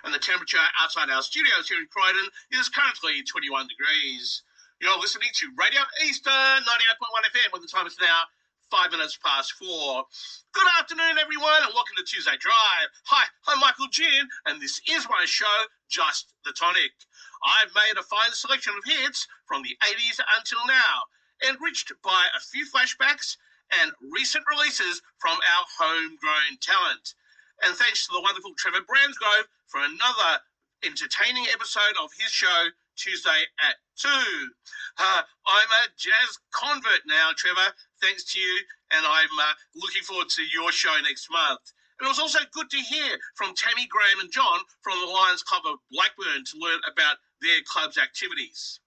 and the temperature outside our studios here in Croydon is currently 21 degrees. You're listening to Radio Eastern 98.1 FM, when the time is now 5 minutes past 4. Good afternoon, everyone, and welcome to Tuesday Drive. Hi, I'm Michael Ginn, and this is my show, Just the Tonic. I've made a fine selection of hits from the 80s until now, enriched by a few flashbacks and recent releases from our homegrown talent. And thanks to the wonderful Trevor Bransgrove for another entertaining episode of his show, Tuesday at 2. I'm a jazz convert now, Trevor, thanks to you, and I'm looking forward to your show next month. And it was also good to hear from Tammy, Graham and John from the Lions Club of Blackburn to learn about their club's activities.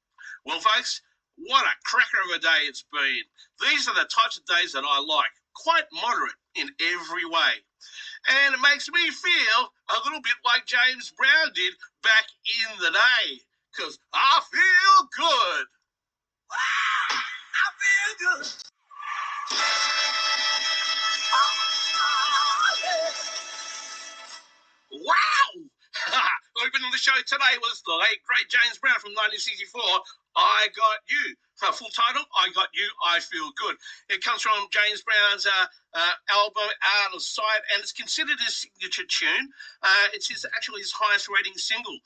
Well, folks, what a cracker of a day it's been. These are the types of days that I like, quite moderate in every way. And it makes me feel a little bit like James Brown did back in the day, because I feel good. I feel good. Wow! Opening the show today was the late, great James Brown from 1964, I Got You. Full title, I Got You, I Feel Good. It comes from James Brown's album Out of Sight, and it's considered his signature tune. It's actually his highest rating single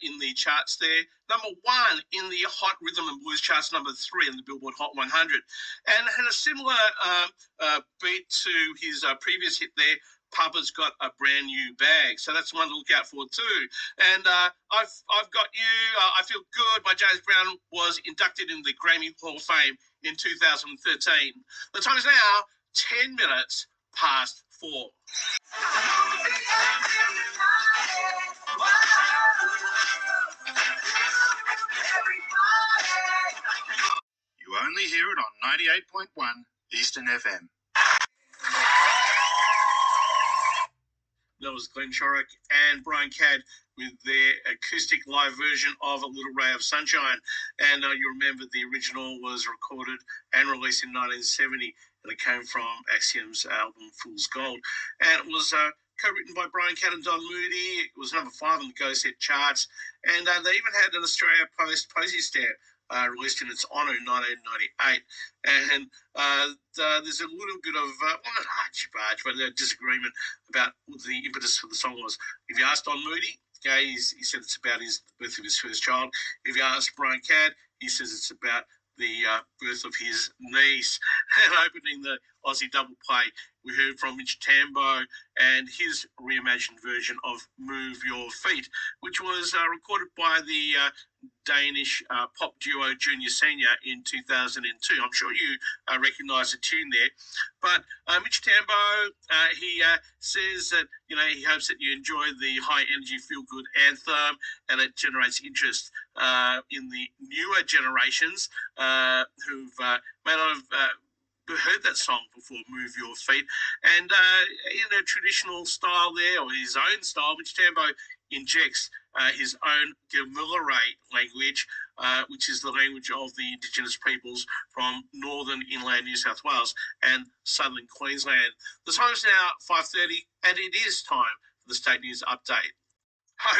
in the charts there. Number 1 in the Hot Rhythm and Blues charts, number 3 in the Billboard Hot 100. And had a similar beat to his previous hit there, Papa's Got a Brand New Bag. So that's one to look out for too. And I've Got You, I Feel Good by James Brown was inducted in the Grammy Hall of Fame in 2013. The time is now 10 minutes past 4. You only hear it on 98.1 Eastern FM. That was Glenn Shorrock and Brian Cadd with their acoustic live version of A Little Ray of Sunshine. And you remember the original was recorded and released in 1970, and it came from Axiom's album Fool's Gold. And it was co-written by Brian Cadd and Don Moody. It was number 5 on the Go Set charts. And they even had an Australia Post posy stamp released in its honour in 1998. And there's a little bit of, well, not argy-bargy, but a disagreement about what the impetus for the song was. If you asked Don Moody, okay, he said it's about the birth of his first child. If you ask Brian Cadd, he says it's about the birth of his niece. And opening the Aussie double play, we heard from Mitch Tambo and his reimagined version of Move Your Feet, which was recorded by the Danish pop duo Junior Senior in 2002. I'm sure you recognise the tune there. But Mitch Tambo, he says that, you know, he hopes that you enjoy the high-energy, feel-good anthem and it generates interest in the newer generations who've may not have heard that song before, Move Your Feet. And in a traditional style there, or his own style, Mitch Tambo injects his own Gamilarate language, which is the language of the Indigenous peoples from northern inland New South Wales and southern Queensland. The time is now 5:30, and it is time for the State News Update.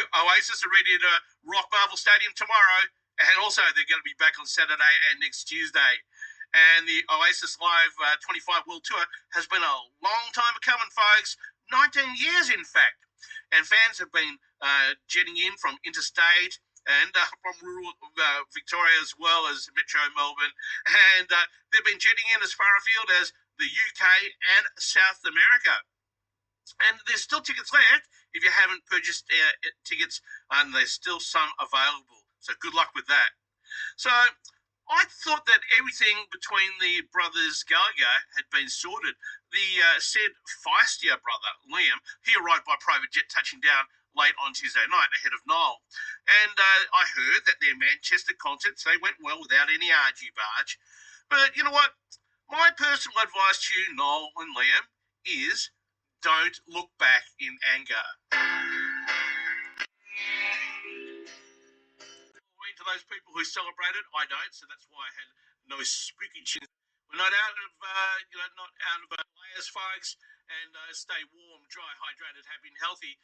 Oasis are ready to rock Marvel Stadium tomorrow, and also they're going to be back on Saturday and next Tuesday. And the Oasis Live 25 World Tour has been a long time coming, folks. 19 years, in fact. And fans have been jetting in from interstate and from rural Victoria as well as Metro Melbourne. And they've been jetting in as far afield as the UK and South America. And there's still tickets left if you haven't purchased tickets, and there's still some available. So good luck with that. So I thought that everything between the brothers Gallagher had been sorted. The said feistier brother, Liam, he arrived by private jet touching down late on Tuesday night ahead of Noel. And I heard that their Manchester concerts, they went well without any argy-bargy. But you know what? My personal advice to you, Noel and Liam, is don't look back in anger. To those people who celebrated, I don't, so that's why I had no spooky tunes. We're not out of, not out of layers, folks, and stay warm, dry, hydrated, happy and healthy.